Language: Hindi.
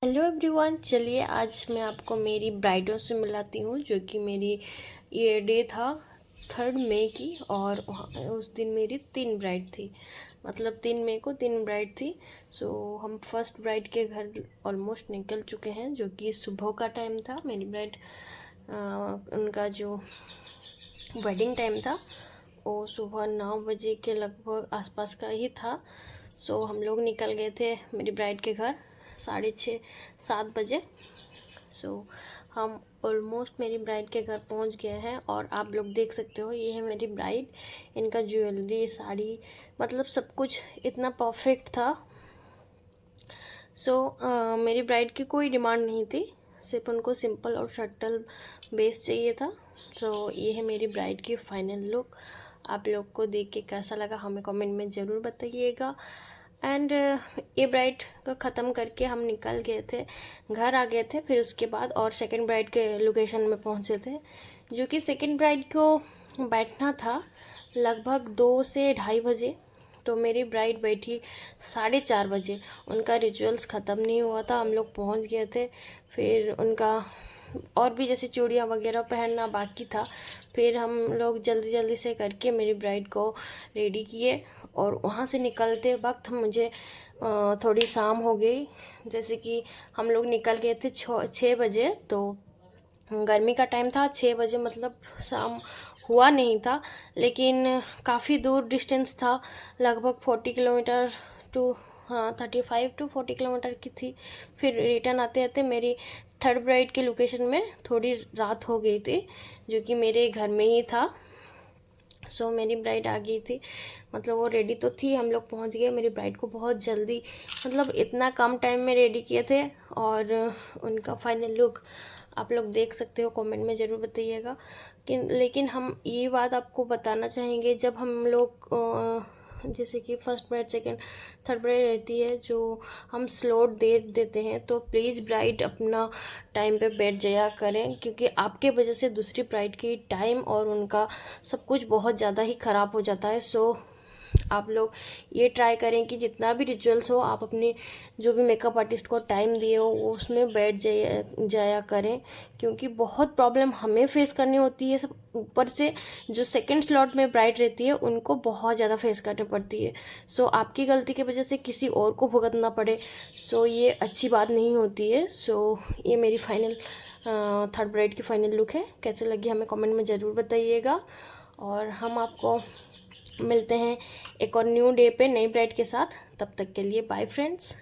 हेलो एवरीवन, चलिए आज मैं आपको मेरी ब्राइडों से मिलाती हूँ। जो कि मेरी ये डे था 3 मई की, और उस दिन मेरी 3 ब्राइड थी। मतलब 3 मई को 3 ब्राइड थी। सो हम फर्स्ट ब्राइड के घर ऑलमोस्ट निकल चुके हैं, जो कि सुबह का टाइम था। मेरी ब्राइड उनका जो वेडिंग टाइम था वो सुबह 9 बजे के लगभग आसपास का ही था। सो हम लोग निकल गए थे मेरी ब्राइड के घर 6:30-7 बजे। सो हम ऑलमोस्ट मेरी ब्राइड के घर पहुंच गए हैं, और आप लोग देख सकते हो ये है मेरी ब्राइड। इनका ज्वेलरी, साड़ी, मतलब सब कुछ इतना परफेक्ट था। मेरी ब्राइड की कोई डिमांड नहीं थी, सिर्फ उनको सिंपल और शटल बेस चाहिए था। ये है मेरी ब्राइड की फाइनल लुक। आप लोग को देख के कैसा लगा हमें कमेंट में ज़रूर बताइएगा। एंड ये ब्राइड का ख़त्म करके हम निकल गए थे, घर आ गए थे। फिर उसके बाद और सेकंड ब्राइड के लोकेशन में पहुंचे थे, जो कि सेकंड ब्राइड को बैठना था लगभग 2 से 2:30 बजे। तो मेरी ब्राइड बैठी 4:30 बजे। उनका रिचुअल्स ख़त्म नहीं हुआ था, हम लोग पहुंच गए थे। फिर उनका और भी जैसे चूड़ियाँ वगैरह पहनना बाकी था। फिर हम लोग जल्दी जल्दी से करके मेरी ब्राइड को रेडी किए, और वहाँ से निकलते वक्त मुझे थोड़ी शाम हो गई। जैसे कि हम लोग निकल गए थे 6 बजे, तो गर्मी का टाइम था। 6 बजे मतलब शाम हुआ नहीं था, लेकिन काफ़ी दूर डिस्टेंस था, लगभग 40 किलोमीटर टू, हाँ 35 to 40 किलोमीटर की थी। फिर रिटर्न आते आते मेरी थर्ड ब्राइड के लोकेशन में थोड़ी रात हो गई थी, जो कि मेरे घर में ही था। मेरी ब्राइड आ गई थी, मतलब वो रेडी तो थी, हम लोग पहुंच गए। मेरी ब्राइड को बहुत जल्दी, मतलब इतना कम टाइम में रेडी किए थे, और उनका फाइनल लुक आप लोग देख सकते हो। कमेंट में ज़रूर बताइएगा कि, लेकिन हम ये बात आपको बताना चाहेंगे, जब हम लोग जैसे कि first bride, second, third bride रहती है, जो हम स्लॉट दे देते हैं, तो प्लीज़ ब्राइड अपना टाइम पे बैठ जाया करें, क्योंकि आपके वजह से दूसरी ब्राइड की टाइम और उनका सब कुछ बहुत ज़्यादा ही ख़राब हो जाता है। आप लोग ये ट्राई करें कि जितना भी रिचुअल्स हो, आप अपने जो भी मेकअप आर्टिस्ट को टाइम दिए हो वो उसमें बैठ जाया करें, क्योंकि बहुत प्रॉब्लम हमें फेस करनी होती है। सब ऊपर से जो सेकंड स्लॉट में ब्राइड रहती है उनको बहुत ज़्यादा फेस करनी पड़ती है। आपकी गलती की वजह से किसी और को भुगतना पड़े, ये अच्छी बात नहीं होती है। ये मेरी फाइनल थर्ड ब्राइड की फाइनल लुक है। कैसे लगी हमें कमेंट में ज़रूर बताइएगा, और हम आपको मिलते हैं एक और न्यू डे पे नई ब्राइड के साथ। तब तक के लिए बाय फ्रेंड्स।